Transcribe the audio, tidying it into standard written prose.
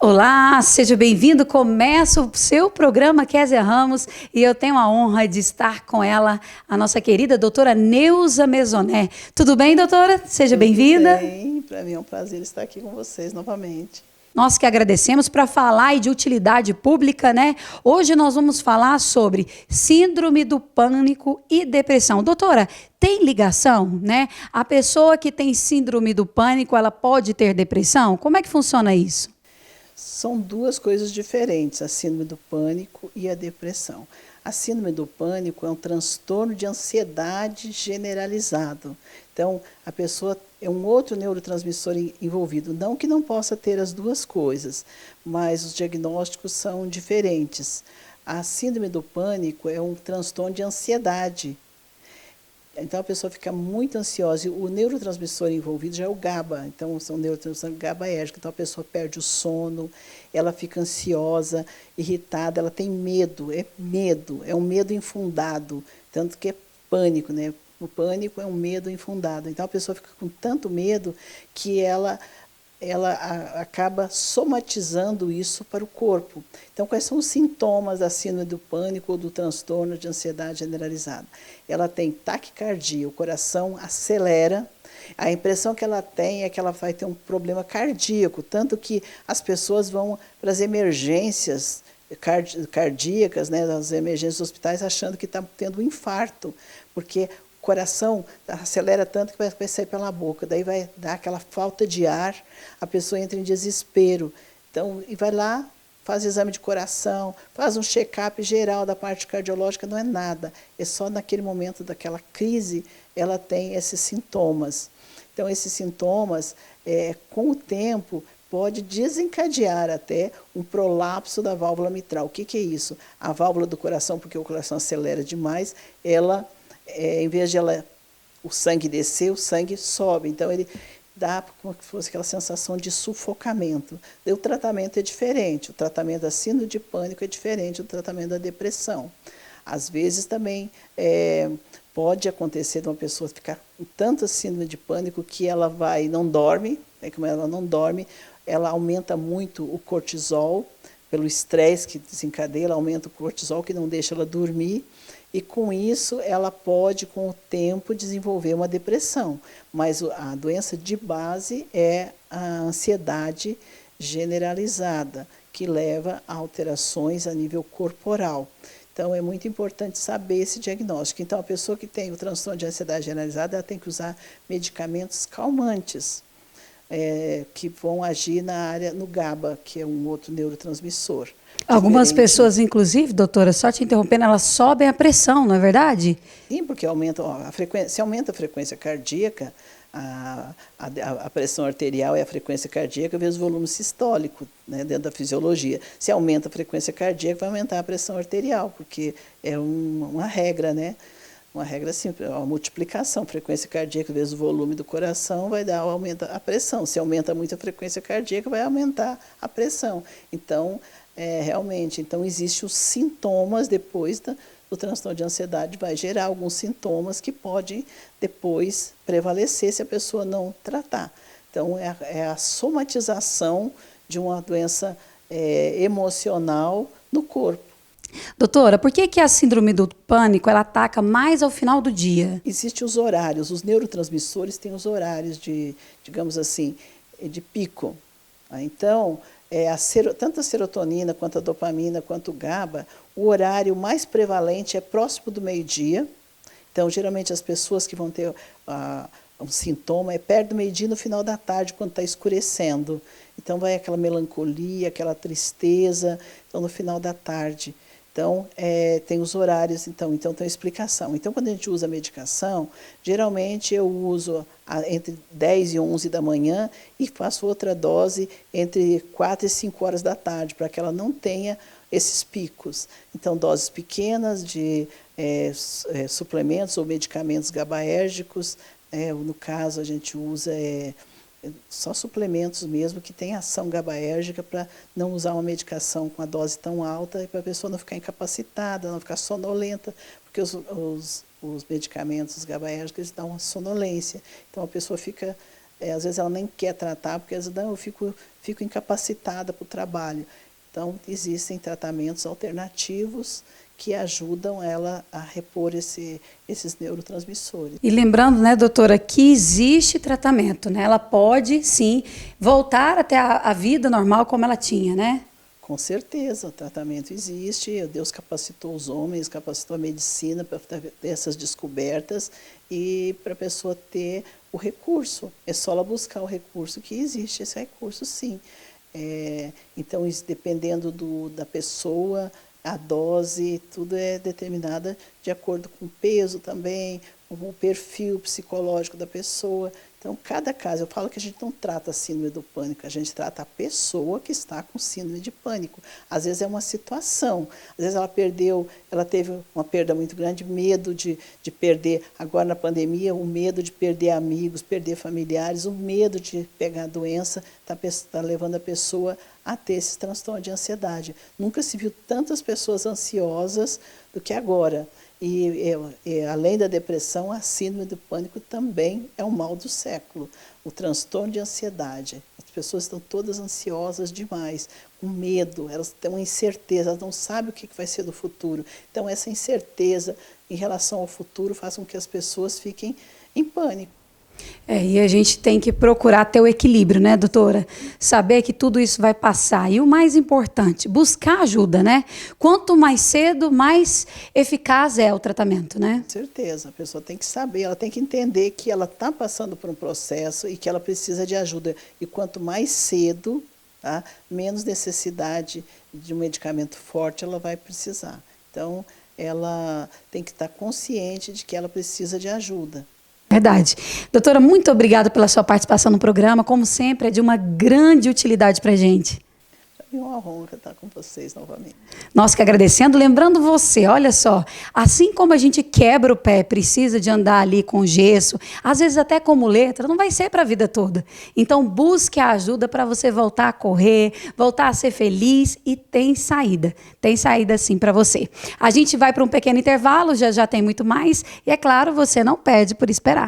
Olá, seja bem-vindo. Começa o seu programa Kézia Ramos e eu tenho a honra de estar com ela, a nossa querida doutora Neuza Mesoné. Tudo bem, doutora? Seja bem-vinda. Tudo bem, para mim é um prazer estar aqui com vocês novamente. Nós que agradecemos para falar aí de utilidade pública, né? Hoje nós vamos falar sobre síndrome do pânico e depressão. Doutora, tem ligação, né? A pessoa que tem síndrome do pânico, ela pode ter depressão? Como é que funciona isso? São duas coisas diferentes, a síndrome do pânico e a depressão. A síndrome do pânico é um transtorno de ansiedade generalizado. Então, a pessoa é um outro neurotransmissor envolvido. Não que não possa ter as duas coisas, mas os diagnósticos são diferentes. A síndrome do pânico é um transtorno de ansiedade. Então a pessoa fica muito ansiosa. E o neurotransmissor envolvido já é o GABA, então são neurotransmissores GABAérgicos. Então a pessoa perde o sono, ela fica ansiosa, irritada, ela tem medo, é um medo infundado, tanto que é pânico, né? O pânico é um medo infundado. Então a pessoa fica com tanto medo que ela acaba somatizando isso para o corpo. Então, quais são os sintomas da síndrome do pânico ou do transtorno de ansiedade generalizada? Ela tem taquicardia, o coração acelera, a impressão que ela tem é que ela vai ter um problema cardíaco, tanto que as pessoas vão para as emergências cardíacas, né, das emergências dos hospitais, achando que está tendo um infarto, porque o coração acelera tanto que vai sair pela boca, daí vai dar aquela falta de ar, a pessoa entra em desespero. Então, e vai lá, faz exame de coração, faz um check-up geral da parte cardiológica, não é nada, é só naquele momento daquela crise ela tem esses sintomas. Então, esses sintomas, com o tempo, pode desencadear até um prolapso da válvula mitral. O que é isso? A válvula do coração, porque o coração acelera demais, ela em vez de o sangue descer, o sangue sobe. Então, ele dá como se fosse aquela sensação de sufocamento. E o tratamento é diferente. O tratamento da síndrome de pânico é diferente do tratamento da depressão. Às vezes, também pode acontecer de uma pessoa ficar com tanta síndrome de pânico que ela não dorme, como ela não dorme, ela aumenta muito o cortisol, pelo estresse que desencadeia, ela aumenta o cortisol, que não deixa ela dormir, e com isso ela pode, com o tempo, desenvolver uma depressão. Mas a doença de base é a ansiedade generalizada, que leva a alterações a nível corporal. Então, é muito importante saber esse diagnóstico. Então, a pessoa que tem o transtorno de ansiedade generalizada, ela tem que usar medicamentos calmantes, que vão agir na área, no GABA, que é um outro neurotransmissor. Algumas Diferente. pessoas, inclusive, doutora, só te interrompendo, elas sobem a pressão, não é verdade? Sim, porque aumenta a frequência, se aumenta a frequência cardíaca, a pressão arterial e a frequência cardíaca vezes o volume sistólico, né, dentro da fisiologia. Se aumenta a frequência cardíaca, vai aumentar a pressão arterial, porque é uma regra, né? Uma regra simples, a multiplicação, frequência cardíaca vezes o volume do coração vai dar, aumenta a pressão. Se aumenta muito a frequência cardíaca, vai aumentar a pressão. Então, realmente, então existem os sintomas depois do transtorno de ansiedade, vai gerar alguns sintomas que podem depois prevalecer se a pessoa não tratar. Então, é a somatização de uma doença emocional no corpo. Doutora, por que a síndrome do pânico ela ataca mais ao final do dia? Existem os horários, os neurotransmissores têm os horários de, digamos assim, de pico. Então, tanto a serotonina, quanto a dopamina, quanto o GABA, o horário mais prevalente é próximo do meio-dia. Então, geralmente, as pessoas que vão ter um sintoma é perto do meio-dia, no final da tarde, quando está escurecendo. Então, vai aquela melancolia, aquela tristeza, então, no final da tarde. Então, tem os horários, então tem a explicação. Então, quando a gente usa a medicação, geralmente eu uso entre 10 e 11 da manhã e faço outra dose entre 4 e 5 horas da tarde, para que ela não tenha esses picos. Então, doses pequenas de suplementos ou medicamentos GABAérgicos, no caso a gente usa só suplementos mesmo que têm ação GABAérgica para não usar uma medicação com a dose tão alta e para a pessoa não ficar incapacitada, não ficar sonolenta, porque os medicamentos GABAérgicos dão uma sonolência. Então a pessoa fica às vezes ela nem quer tratar, porque às vezes não, eu fico incapacitada para o trabalho. Então, existem tratamentos alternativos que ajudam ela a repor esses neurotransmissores. E lembrando, né, doutora, que existe tratamento, né? Ela pode, sim, voltar até a vida normal como ela tinha, né? Com certeza, o tratamento existe, Deus capacitou os homens, capacitou a medicina para ter essas descobertas e para a pessoa ter o recurso. É só ela buscar o recurso que existe, esse recurso sim. Então, dependendo da pessoa, a dose, tudo é determinada de acordo com o peso também, com o perfil psicológico da pessoa. Então, cada caso, eu falo que a gente não trata a síndrome do pânico, a gente trata a pessoa que está com síndrome de pânico. Às vezes é uma situação, às vezes ela teve uma perda muito grande, medo de perder, agora na pandemia, o medo de perder amigos, perder familiares, o medo de pegar a doença, está levando a pessoa a ter esse transtorno de ansiedade. Nunca se viu tantas pessoas ansiosas do que agora. E além da depressão, a síndrome do pânico também é o mal do século. O transtorno de ansiedade. As pessoas estão todas ansiosas demais, com medo, elas têm uma incerteza, elas não sabem o que vai ser do futuro. Então, essa incerteza em relação ao futuro faz com que as pessoas fiquem em pânico. E a gente tem que procurar ter o equilíbrio, né, doutora? Saber que tudo isso vai passar. E o mais importante, buscar ajuda, né? Quanto mais cedo, mais eficaz é o tratamento, né? Com certeza, a pessoa tem que saber, ela tem que entender que ela está passando por um processo e que ela precisa de ajuda. E quanto mais cedo, tá, menos necessidade de um medicamento forte ela vai precisar. Então, ela tem que estar consciente de que ela precisa de ajuda. Verdade. Doutora, muito obrigada pela sua participação no programa. Como sempre, é de uma grande utilidade para a gente. É uma honra estar com vocês novamente. Nós que agradecendo. Lembrando você, olha só, assim como a gente quebra o pé, precisa de andar ali com gesso, às vezes até com muleta, não vai ser para a vida toda. Então, busque a ajuda para você voltar a correr, voltar a ser feliz e tem saída. Tem saída sim para você. A gente vai para um pequeno intervalo, já tem muito mais. E é claro, você não perde por esperar.